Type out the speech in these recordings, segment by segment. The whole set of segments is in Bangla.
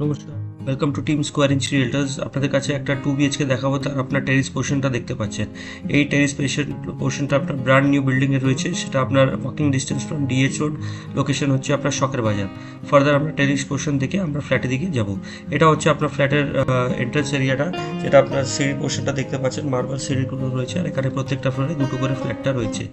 নমস্কার, welcome to team square inch realtors. আপনাদের কাছে একটা 2 BHK দেখাবো, তার আপনার টেরিস পোর্শনটা দেখতে পাচ্ছেন। এই টেরিস পোর্শনটা আপনার ব্র্যান্ড নিউ বিল্ডিংয়ে রয়েছে, সেটা আপনার walking distance from DH road. Location হচ্ছে আপনার শখের বাজার। ফার্দার আমরা টেরিস পোর্শন থেকে আমরা ফ্ল্যাটের দিকে যাব। এটা হচ্ছে আপনার ফ্ল্যাটের এন্ট্রান্স এরিয়াটা, যেটা আপনার সিঁড়ি পোর্শনটা দেখতে পাচ্ছেন। মার্বেল সিঁড়িগুলো রয়েছে, আর এখানে প্রত্যেকটা ফ্লোরে দুটো করে ফ্ল্যাটটা রয়েছে।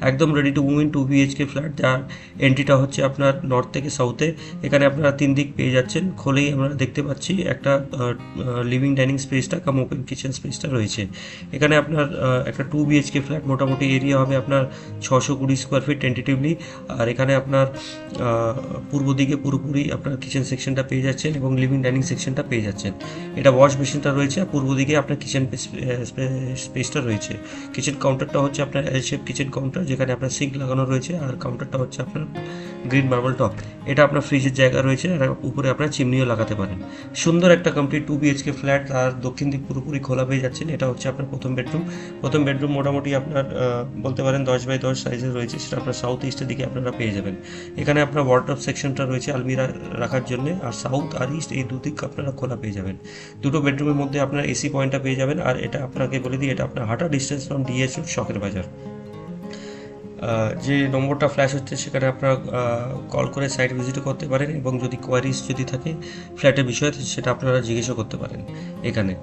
একদম ready to move in 2 BHK flat, যার এন্ট্রিটা হচ্ছে আপনার নর্থ থেকে সাউথে। এখানে আপনারা 3 দিক পেয়ে যাচ্ছেন। খোলেই আমরা দেখতে পাচ্ছি একটা লিভিং ডাইনিং স্পেসটা কাম ওপেন কিচেন স্পেসটা রয়েছে। এখানে আপনার একটা 2 BHK ফ্ল্যাট, মোটামুটি এরিয়া হবে আপনার 620 স্কোয়ার ফিট টেন্টেটিভলি। আর এখানে আপনার পূর্ব দিকে পুরোপুরি আপনার কিচেন সেকশনটা পেয়ে যাচ্ছেন এবং লিভিং ডাইনিং সেকশনটা পেয়ে যাচ্ছেন। এটা ওয়াশ বেসিনটা রয়েছে, আর পূর্ব দিকে আপনার কিচেন স্পেসটা রয়েছে। কিচেন কাউন্টারটা হচ্ছে আপনার এল শেপ কিচেন কাউন্টার, যেখানে আপনার সিঙ্ক লাগানো রয়েছে, আর কাউন্টারটা হচ্ছে আপনার গ্রিন মার্বেল টপ। এটা আপনার ফ্রিজের জায়গা রয়েছে, আর উপরে আপনার চিমনিও লাগাতে পারেন। সুন্দর একটা কমপ্লিট 2 BHK ফ্ল্যাট, আর দক্ষিণ দিক পুরোপুরি খোলা পেয়ে যাচ্ছেন। এটা হচ্ছে আপনার প্রথম বেডরুম মোটামুটি আপনার বলতে পারেন 10x10 সাইজের রয়েছে। সেটা আপনার সাউথ ইস্টের দিকে আপনারা পেয়ে যাবেন। এখানে আপনার ওয়ার্ডরোব সেকশনটা রয়েছে আলমিরা রাখার জন্য, আর সাউথ আর ইস্ট এই দুদিক আপনারা খোলা পেয়ে যাবেন। দুটো বেডরুমের মধ্যে আপনার এসি পয়েন্টটা পেয়ে যাবেন। আর এটা আপনাকে বলে দিই, এটা আপনার হাঁটা ডিস্টেন্স ফ্রম DH রোড শখের বাজার। যে নম্বরটা ফ্ল্যাশ হচ্ছে সেখানে আপনারা কল করে সাইট ভিজিটও করতে পারেন, এবং যদি কোয়ারিজ যদি থাকে ফ্ল্যাটের বিষয়ে সেটা আপনারা জিজ্ঞেসও করতে পারেন এখানে।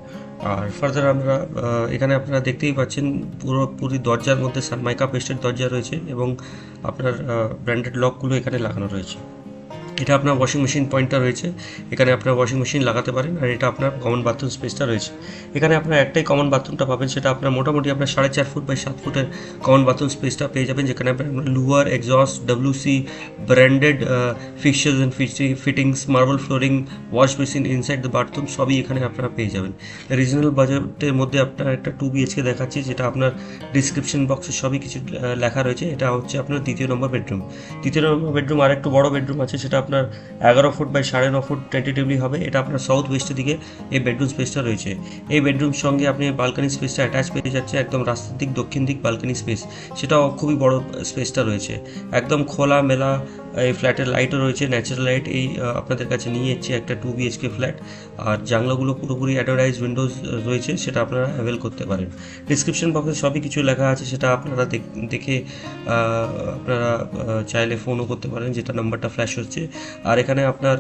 আর ফার্দার আমরা এখানে আপনারা দেখতেই পাচ্ছেন পুরোপুরি দরজার মধ্যে সানমাইকা পেস্টের দরজা রয়েছে, এবং আপনার ব্র্যান্ডেড লকগুলো এখানে লাগানো রয়েছে। এটা আপনার ওয়াশিং মেশিন পয়েন্টটা রয়েছে, এখানে আপনার ওয়াশিং মেশিন লাগাতে পারেন। আর এটা আপনার কমন বাথরুম স্পেসটা রয়েছে। এখানে আপনার একটাই কমন বাথরুমটা পাবেন, সেটা আপনার মোটামুটি আপনার 4.5 ফুট বাই 7 ফুটের কমন বাথরুম স্পেসটা পেয়ে যাবেন, যেখানে আপনার louvre exhaust WC branded fixtures and fittings, marble flooring, wash basin inside the bathroom সবই এখানে আপনারা পেয়ে যাবেন। রিজনাল বাজেটের মধ্যে আপনার একটা 2 BHK দেখাচ্ছি, যেটা আপনার ডিসক্রিপশন বক্সে সবই কিছু লেখা রয়েছে। এটা হচ্ছে আপনার দ্বিতীয় নম্বর বেডরুম। আর একটু বড় বেডরুম আছে, সেটা আপনার 11 ফুট বাই 9.5 ফুট টেন্টেটিভলি হবে। এটা আপনার সাউথ ওয়েস্টের দিকে এই বেডরুম স্পেসটা রয়েছে। এই বেডরুম সঙ্গে আপনি বালকানি স্পেসটা অ্যাটাচ পেয়ে যাচ্ছে, একদম রাস্তার দিক দক্ষিণ দিক বালকানি স্পেস, সেটাও খুবই বড় স্পেসটা রয়েছে। একদম খোলা মেলা এই ফ্ল্যাটের লাইটও রয়েছে, ন্যাচারাল লাইট। এই আপনাদের কাছে নিয়ে এসেছি একটা 2 BHK ফ্ল্যাট। আর জানলাগুলো পুরোপুরি অ্যাডভার্টাইজ উইন্ডোজ রয়েছে, সেটা আপনারা অ্যাভেল করতে পারেন। ডিসক্রিপশন বক্সে সবই কিছু লেখা আছে, সেটা আপনারা দেখে আপনারা চাইলে ফোনও করতে পারেন, যেটা নাম্বারটা ফ্ল্যাশ হচ্ছে। আর এখানে আপনার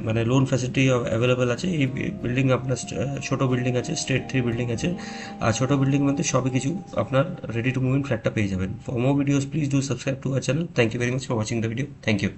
মানে লোন ফ্যাসিলিটি অ্যাভেলেবেল আছে। এই বিল্ডিং আপনার ছোটো বিল্ডিং আছে, স্টেট 3 বিল্ডিং আছে। আর ছোটো বিল্ডিং মধ্যে সবই কিছু আপনার রেডি টু মুভ ইন ফ্ল্যাটটা পেয়ে যাবেন। For more videos please do subscribe to our channel. Thank you very much for watching the video. Thank you.